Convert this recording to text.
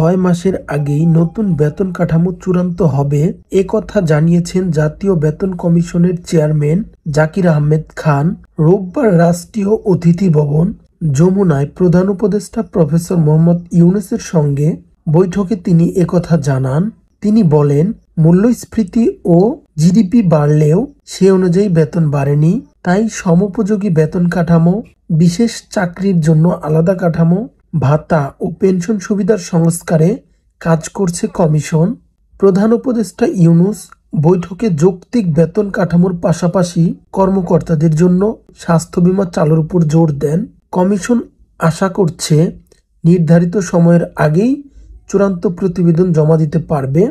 6 মাসের আগেই নতুন বেতন কাঠামো চূড়ান্ত হবে একথা জানিয়েছেন জাতীয় বেতন কমিশনের চেয়ারম্যান জাকির আহমেদ খান। রোববার রাষ্ট্রীয় অতিথি ভবন যমুনায় প্রধান উপদেষ্টা প্রফেসর মোহাম্মদ ইউনূসের সঙ্গে বৈঠকে তিনি একথা জানান। তিনি বলেন, মূল্যস্ফীতি ও জিডিপি বাড়লেও সে অনুযায়ী বেতন বাড়েনি। তাই সমোপযোগী বেতন কাঠামো, বিশেষ চাকরির জন্য আলাদা কাঠামো, ভাতা ও পেনশন সুবিধার সংস্কারে কাজ করছে কমিশন। প্রধান উপদেষ্টা ইউনূস বৈঠকে যৌক্তিক বেতন কাঠামোর পাশাপাশি কর্মকর্তাদের জন্য স্বাস্থ্য বীমা চালুর উপর জোর দেন। কমিশন আশা করছে নির্ধারিত সময়ের আগেই চূড়ান্ত প্রতিবেদন জমা দিতে পারবে।